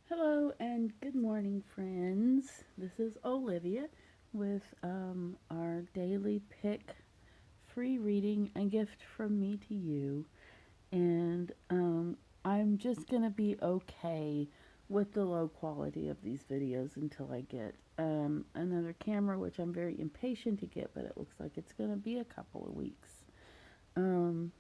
Hello and good morning, friends. This is Olivia with our daily pick free reading, a gift from me to you. And I'm just going to be okay with the low quality of these videos until I get another camera, which I'm very impatient to get, but it looks like it's going to be a couple of weeks. Um,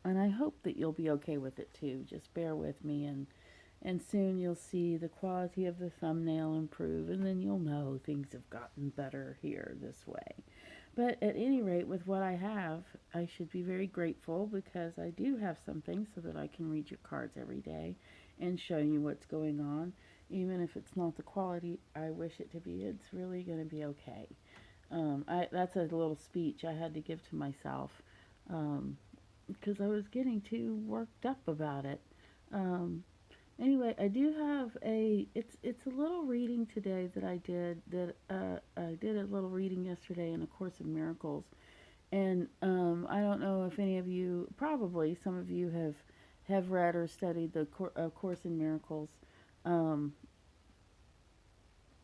and I hope that you'll be okay with it too. Just bear with me and soon you'll see the quality of the thumbnail improve, and then you'll know things have gotten better here this way. But at any rate, with what I have, I should be very grateful because I do have something so that I can read your cards every day and show you what's going on. Even if it's not the quality I wish it to be, it's really going to be okay. That's a little speech I had to give to myself because I was getting too worked up about it. Um, Anyway, I do have it's a little reading today that I did a little reading yesterday in A Course in Miracles, and I don't know if any of you, probably some of you have read or studied the Course in Miracles, um,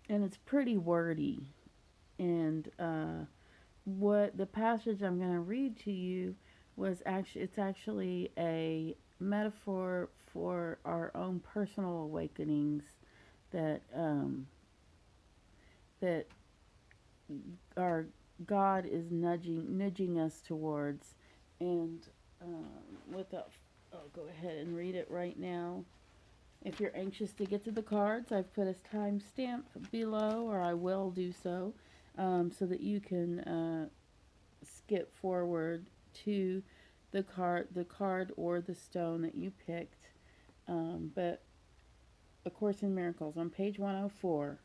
and it's pretty wordy. And what the passage I'm going to read to you was actually it's actually a metaphor for our own personal awakenings that that our God is nudging us towards. And without, I'll go ahead and read it right now. If you're anxious to get to the cards, I've put a timestamp below, or I will do so that you can skip forward to the card or the stone that you picked. But A Course in Miracles on page 104.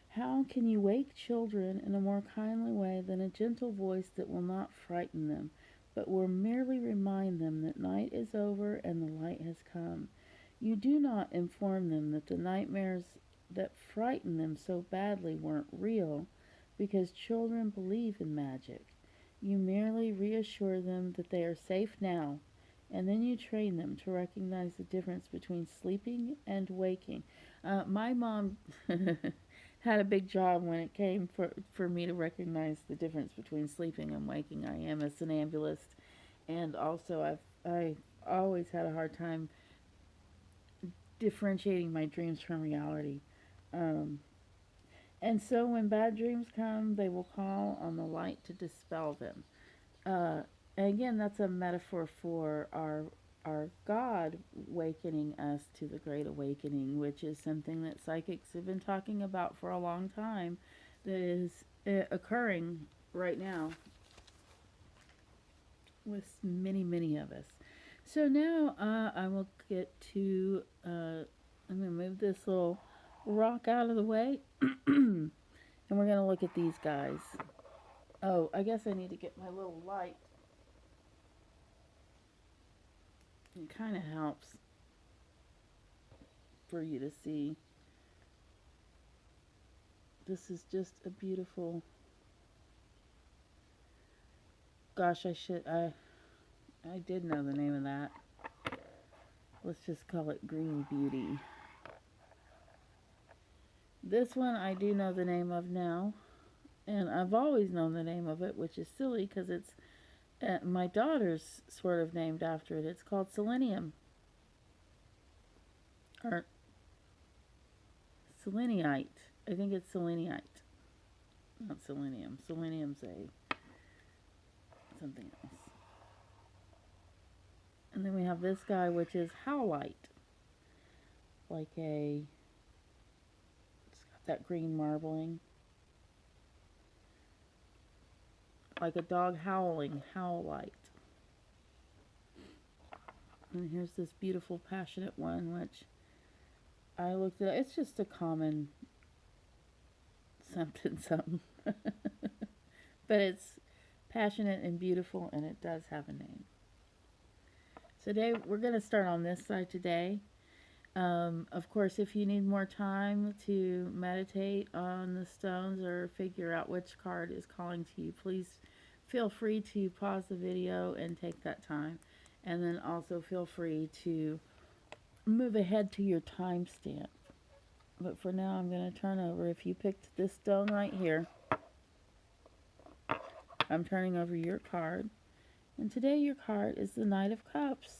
How can you wake children in a more kindly way than a gentle voice that will not frighten them, but will merely remind them that night is over and the light has come? You do not inform them that the nightmares that frightened them so badly weren't real, because children believe in magic. You merely reassure them that they are safe now, and then you train them to recognize the difference between sleeping and waking. My mom had a big job when it came for me to recognize the difference between sleeping and waking. I am a somnambulist, and also I always had a hard time differentiating my dreams from reality. Um, and so when bad dreams come, they will call on the light to dispel them. Uh, and again, that's a metaphor for our God wakening us to the Great Awakening, which is something that psychics have been talking about for a long time, that is occurring right now with many of us. So now I will get to. I'm going to move this little rock out of the way, and we're going to look at these guys. Oh, I guess I need to get my little light. It kind of helps for you to see. This is just a beautiful. Gosh, I did know the name of that. Let's just call it Green Beauty. This one I do know the name of now, and I've always known the name of it, which is silly because it's my daughter's sort of named after it. It's called Selenium, or Selenite. I think it's Selenite, not Selenium. Selenium's a something else. And then we have this guy, which is Howlite, like it's got that green marbling, like a dog howling, Howlite. And here's this beautiful, passionate one, which I looked at. It's just a common something. But it's passionate and beautiful, and it does have a name. So today, we're going to start on this side today. Of course, if you need more time to meditate on the stones or figure out which card is calling to you, please feel free to pause the video and take that time. And then also feel free to move ahead to your timestamp. But for now, I'm going to turn over. If you picked this stone right here, I'm turning over your card. And today your card is the Knight of Cups.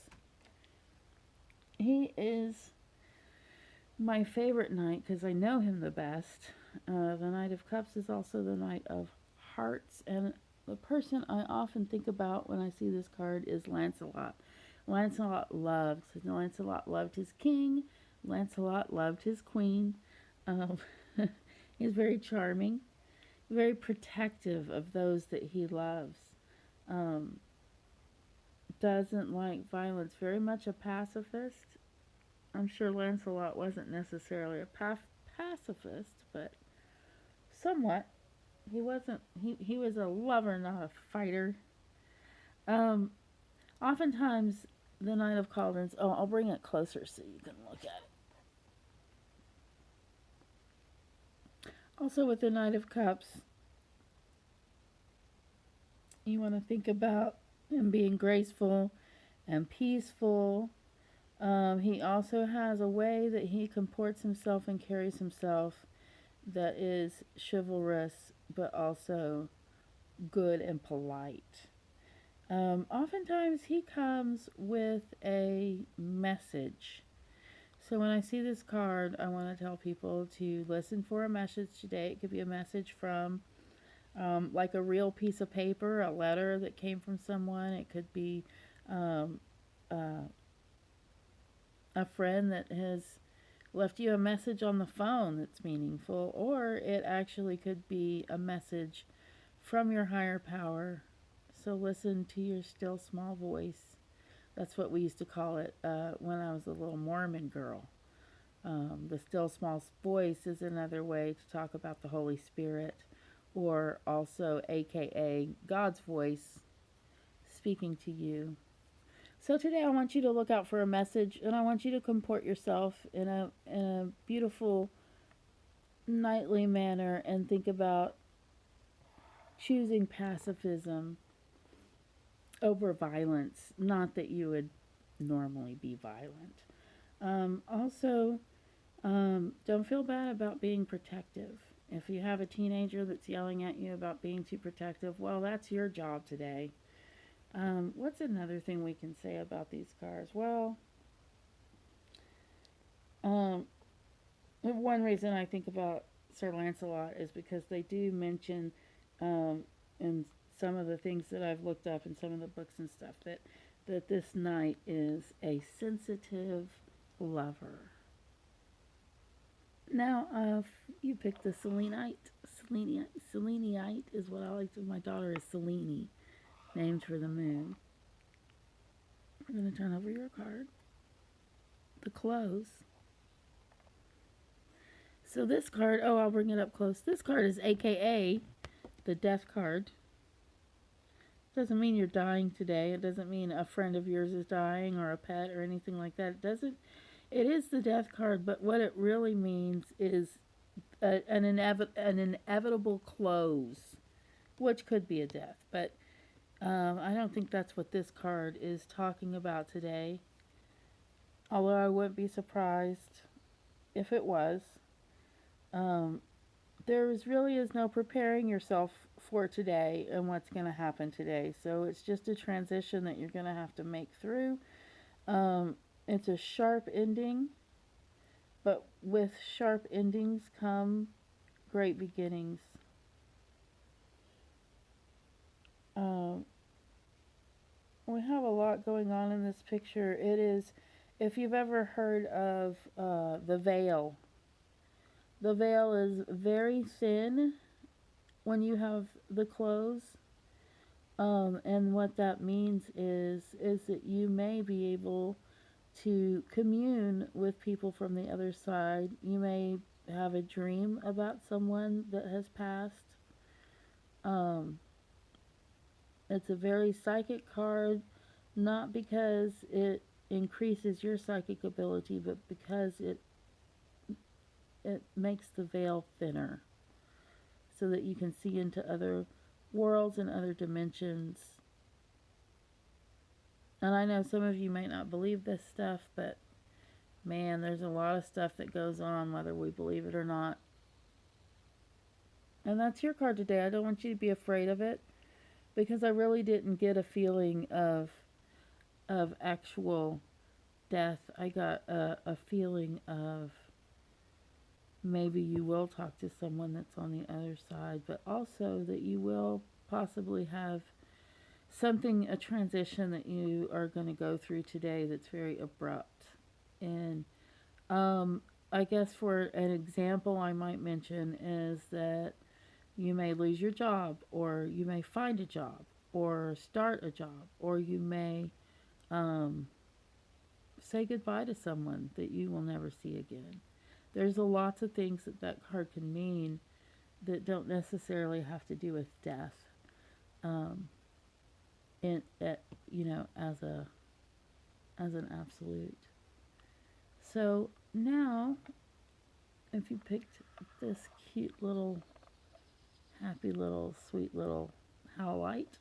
He is my favorite knight because I know him the best. The Knight of Cups is also the Knight of Hearts. And the person I often think about when I see this card is Lancelot. Lancelot loved his king. Lancelot loved his queen. Um, he's very charming, very protective of those that he loves. Um, doesn't like violence, very much a pacifist. I'm sure Lancelot wasn't necessarily a pacifist, but somewhat. He wasn't. He was a lover, not a fighter. Um, Oftentimes, the Knight of Cauldrons. Oh, I'll bring it closer so you can look at it. Also, with the Knight of Cups, you want to think about him being graceful and peaceful. He also has a way that he comports himself and carries himself that is chivalrous, but also good and polite. Oftentimes, he comes with a message. So when I see this card, I want to tell people to listen for a message today. It could be a message from like a real piece of paper, a letter that came from someone. It could be um, a friend that has left you a message on the phone that's meaningful, or it actually could be a message from your higher power. So listen to your still small voice. That's what we used to call it when I was a little Mormon girl. The still small voice is another way to talk about the Holy Spirit, or also AKA God's voice speaking to you. So today I want you to look out for a message, and I want you to comport yourself in a beautiful knightly manner and think about choosing pacifism over violence. Not that you would normally be violent. Don't feel bad about being protective. If you have a teenager that's yelling at you about being too protective, well, that's your job today. What's another thing we can say about these cards? Well, one reason I think about Sir Lancelot is because they do mention in some of the things that I've looked up in some of the books and stuff that this knight is a sensitive lover. Now, you picked the Selenite. Selenite is what I like to. My daughter is Selene, named for the moon. We're going to turn over your card. The close. So this card, I'll bring it up close. This card is AKA the death card. Doesn't mean you're dying today. It doesn't mean a friend of yours is dying or a pet or anything like that. It is the death card, but what it really means is an inevitable close, which could be a death. But I don't think that's what this card is talking about today. Although I wouldn't be surprised if it was. There really is no preparing yourself for today and what's going to happen today. So it's just a transition that you're going to have to make through. It's a sharp ending, but with sharp endings come great beginnings. We have a lot going on in this picture. It is, if you've ever heard of the veil is very thin when you have the clothes. And what that means is that you may be able to commune with people from the other side. You may have a dream about someone that has passed. It's a very psychic card, not because it increases your psychic ability, but because it makes the veil thinner so that you can see into other worlds and other dimensions. And I know some of you might not believe this stuff, but Man, there's a lot of stuff that goes on, whether we believe it or not. And that's your card today. I don't want you to be afraid of it because I really didn't get a feeling of actual death. I got a feeling of maybe you will talk to someone that's on the other side, but also that you will possibly have something, a transition that you are going to go through today that's very abrupt. And I guess for an example, I might mention is that you may lose your job, or you may find a job, or start a job, or you may um, say goodbye to someone that you will never see again. There's a lots of things that that card can mean that don't necessarily have to do with death. Um, in you know, as an absolute. So now, if you picked this cute little, happy little, sweet little howlite,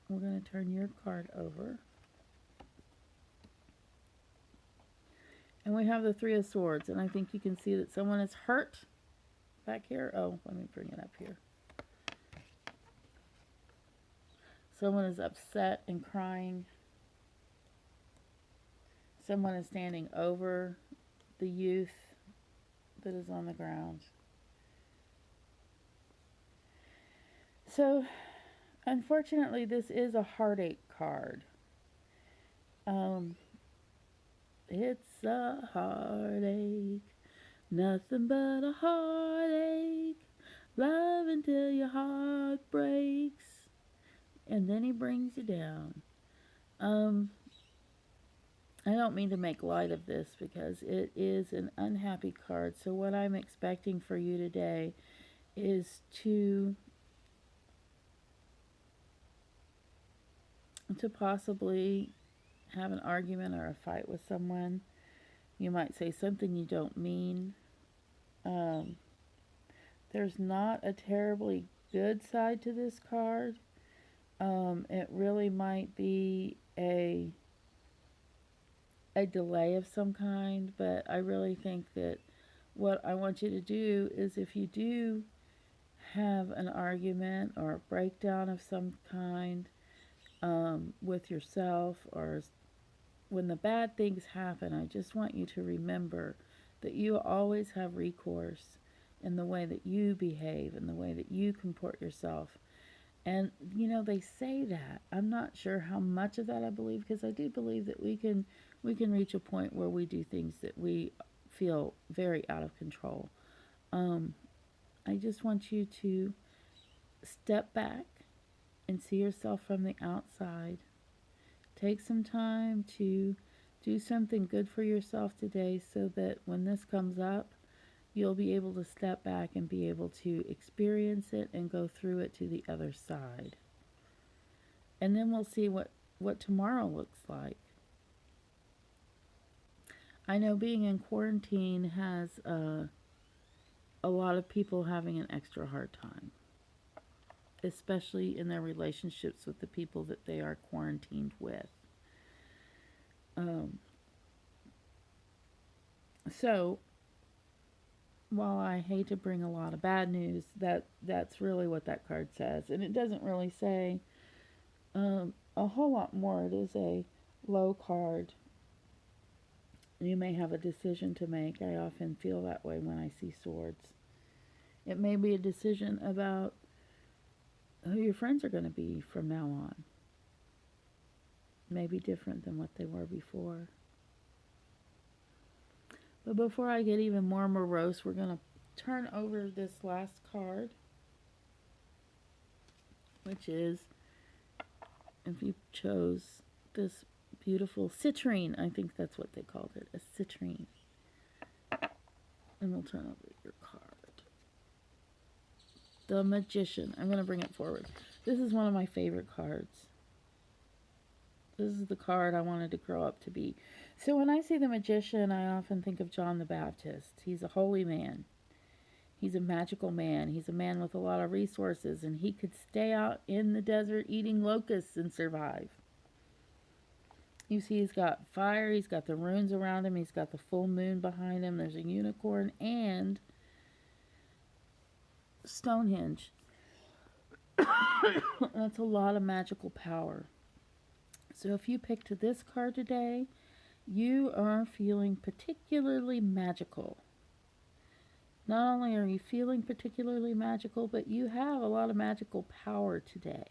we're going to turn your card over. And we have the Three of Swords, and I think you can see that someone is hurt back here. Oh, let me bring it up here. Someone is upset and crying. Someone is standing over the youth that is on the ground. So, unfortunately, this is a heartache card. It's a heartache, nothing but a heartache. Love until your heart breaks, and then he brings you down. I don't mean to make light of this because it is an unhappy card. So what I'm expecting for you today is to possibly have an argument or a fight with someone. You might say something you don't mean. There's not a terribly good side to this card. It really might be a delay of some kind, but I really think that what I want you to do is, if you do have an argument or a breakdown of some kind with yourself, or when the bad things happen, I just want you to remember that you always have recourse in the way that you behave and the way that you comport yourself. And you know, they say that. I'm not sure how much of that I believe, because I do believe that we can reach a point where we do things that we feel very out of control. I just want you to step back and see yourself from the outside. Take some time to do something good for yourself today, so that when this comes up, you'll be able to step back and be able to experience it and go through it to the other side. And then we'll see what tomorrow looks like. I know being in quarantine has a lot of people having an extra hard time, especially in their relationships with the people that they are quarantined with. So, while I hate to bring a lot of bad news, that's really what that card says. And it doesn't really say a whole lot more. It is a low card. You may have a decision to make. I often feel that way when I see swords. It may be a decision about who your friends are going to be from now on. Maybe different than what they were before. But before I get even more morose, we're going to turn over this last card, which is, if you chose this beautiful citrine, I think that's what they called it, a citrine. And we'll turn over your card. The Magician. I'm going to bring it forward. This is one of my favorite cards. This is the card I wanted to grow up to be. So when I see the Magician, I often think of John the Baptist. He's a holy man. He's a magical man. He's a man with a lot of resources, and he could stay out in the desert eating locusts and survive. You see, he's got fire, he's got the runes around him, he's got the full moon behind him, there's a unicorn, and Stonehenge. That's a lot of magical power. So if you picked this card today, you are feeling particularly magical. Not only are you feeling particularly magical, but you have a lot of magical power today.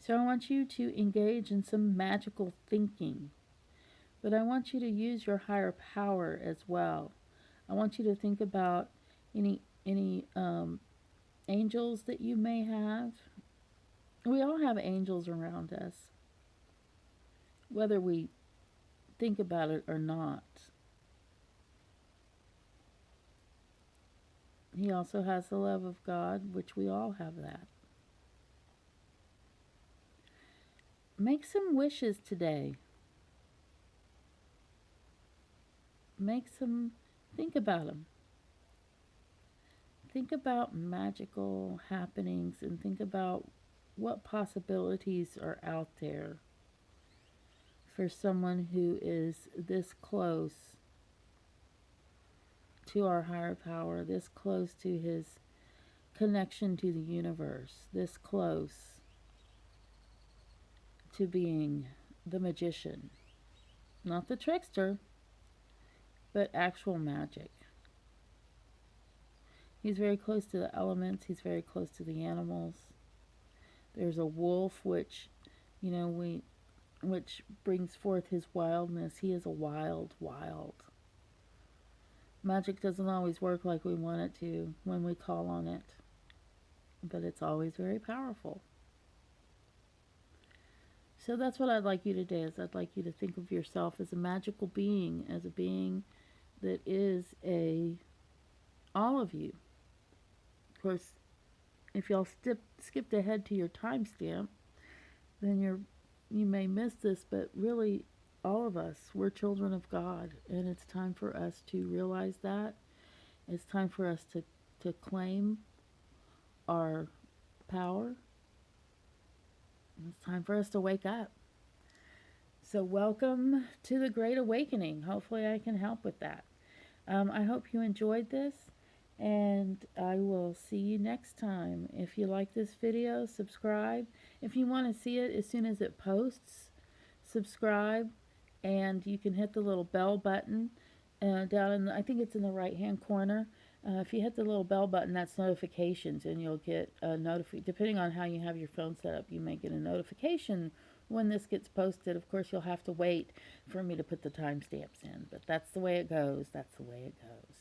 So I want you to engage in some magical thinking. But I want you to use your higher power as well. I want you to think about any angels that you may have. We all have angels around us, whether we think about it or not. He also has the love of God, which we all have that. Make some wishes today. Think about them. Think about magical happenings and think about what possibilities are out there for someone who is this close to our higher power, this close to his connection to the universe, this close to being the magician. Not the trickster, but actual magic. He's very close to the elements, he's very close to the animals. There's a wolf which brings forth his wildness. He is a wild. Magic doesn't always work like we want it to when we call on it, but it's always very powerful. So that's what I'd like you to do. I'd like you to think of yourself as a magical being, as a being that is all of you. Of course, if y'all skipped ahead to your timestamp, then you may miss this, but really all of us, we're children of God, and it's time for us to realize that. It's time for us to claim our power. It's time for us to wake up. So welcome to the Great Awakening. Hopefully I can help with that. I hope you enjoyed this, and I will see you next time. If you like this video, subscribe. If you want to see it as soon as it posts, subscribe, and you can hit the little bell button down in I think it's in the right hand corner. If you hit the little bell button, that's notifications, and you'll get a depending on how you have your phone set up, you may get a notification when this gets posted. Of course, you'll have to wait for me to put the timestamps in, but that's the way it goes. That's the way it goes.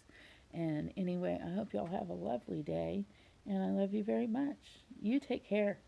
And anyway, I hope y'all have a lovely day, and I love you very much. You take care.